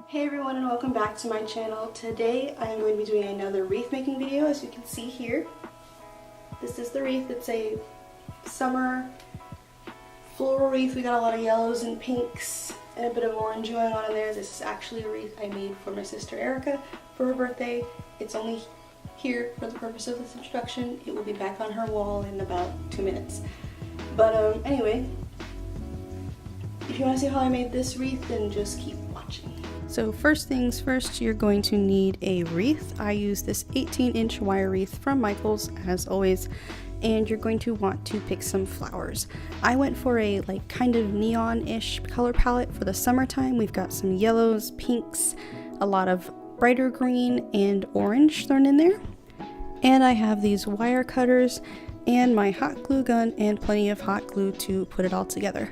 Hey everyone, and welcome back to my channel. Today I am going to be doing another wreath making video. As you can see here, this is the wreath. It's a summer floral wreath. We got a lot of yellows and pinks and a bit of orange going on in there. This is actually a wreath I made for my sister Erica for her birthday. It's only here for the purpose of this introduction. It will be back on her wall in about 2 minutes. But anyway, if you want to see how I made this wreath, then just keep watching. So first things first, you're going to need a wreath. I use this 18-inch wire wreath from Michaels as always, and you're going to want to pick some flowers. I went for a kind of neon-ish color palette for the summertime. We've got some yellows, pinks, a lot of brighter green and orange thrown in there. And I have these wire cutters and my hot glue gun and plenty of hot glue to put it all together.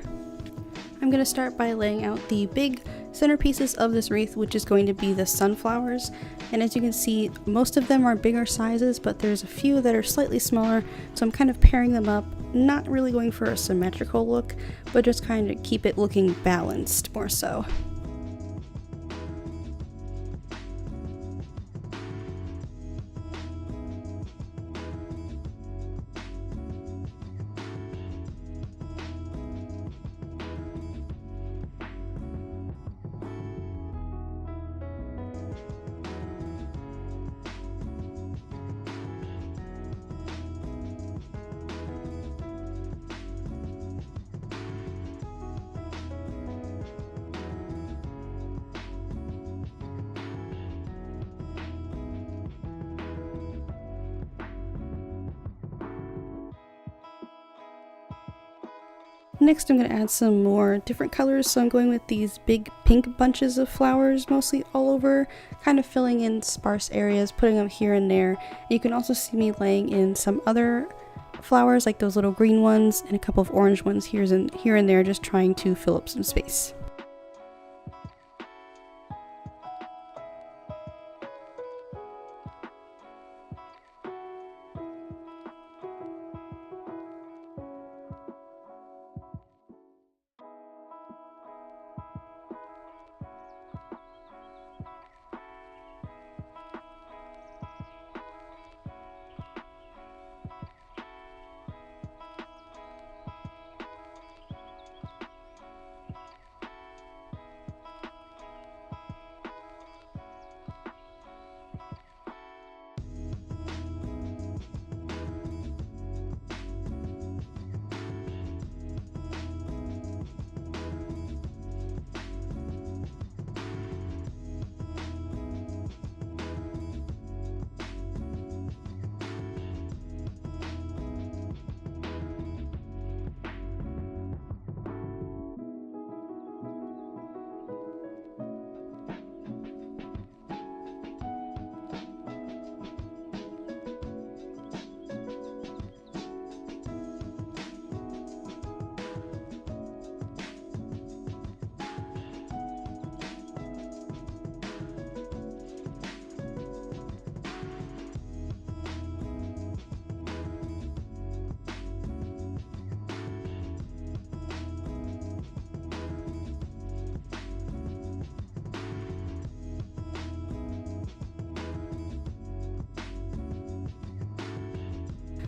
I'm going to start by laying out the big centerpieces of this wreath, which is going to be the sunflowers. And as you can see, most of them are bigger sizes, but there's a few that are slightly smaller, so I'm kind of pairing them up, not really going for a symmetrical look, but just kind of keep it looking balanced more so. Next I'm going to add some more different colors, so I'm going with these big pink bunches of flowers mostly all over, kind of filling in sparse areas, putting them here and there. You can also see me laying in some other flowers like those little green ones and a couple of orange ones here and there, just trying to fill up some space.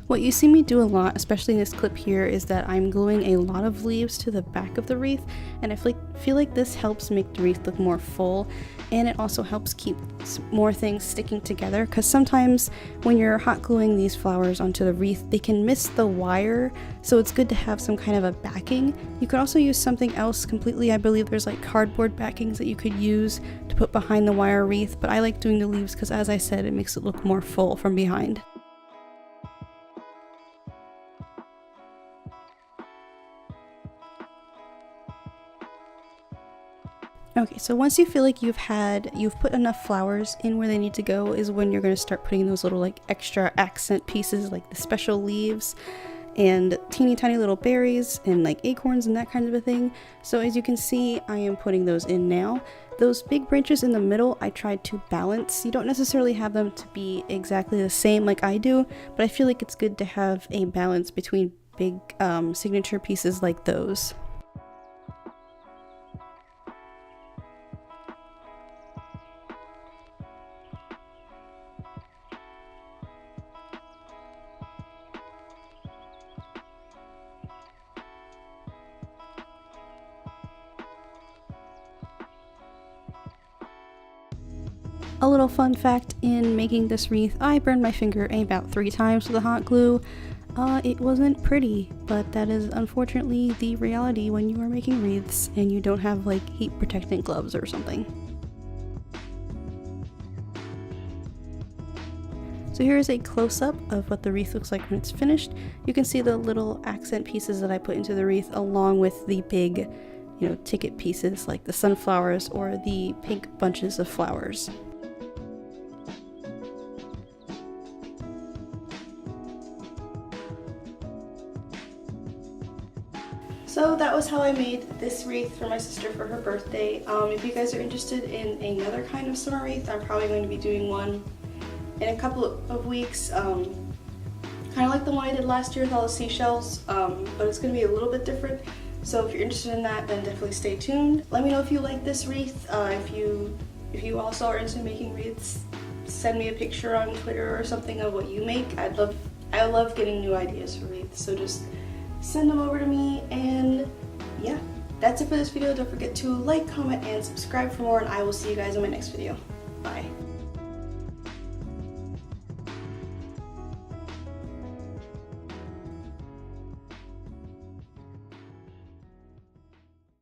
What you see me do a lot, especially in this clip here, is that I'm gluing a lot of leaves to the back of the wreath, and I feel like this helps make the wreath look more full, and it also helps keep more things sticking together, because sometimes when you're hot gluing these flowers onto the wreath, they can miss the wire, so it's good to have some kind of a backing. You could also use something else completely. I believe there's cardboard backings that you could use to put behind the wire wreath, but I like doing the leaves because, as I said, it makes it look more full from behind. Okay, so once you feel like you've put enough flowers in where they need to go is when you're going to start putting those little extra accent pieces, like the special leaves and teeny tiny little berries and acorns and that kind of a thing. So as you can see, I am putting those in now. Those big branches in the middle, I tried to balance. You don't necessarily have them to be exactly the same like I do, but I feel like it's good to have a balance between big signature pieces like those. A little fun fact in making this wreath, I burned my finger about 3 times with the hot glue. It wasn't pretty, but that is unfortunately the reality when you are making wreaths and you don't have like heat protectant gloves or something. So here is a close-up of what the wreath looks like when it's finished. You can see the little accent pieces that I put into the wreath along with the big, ticket pieces like the sunflowers or the pink bunches of flowers. So that was how I made this wreath for my sister for her birthday. If you guys are interested in another kind of summer wreath, I'm probably going to be doing one in a couple of weeks. Kind of like the one I did last year with all the seashells, but it's going to be a little bit different. So if you're interested in that, then definitely stay tuned. Let me know if you like this wreath. If you also are into making wreaths, send me a picture on Twitter or something of what you make. I love getting new ideas for wreaths, so just send them over to me. And yeah, that's it for this video. Don't forget to like, comment, and subscribe for more, and I will see you guys in my next video. Bye.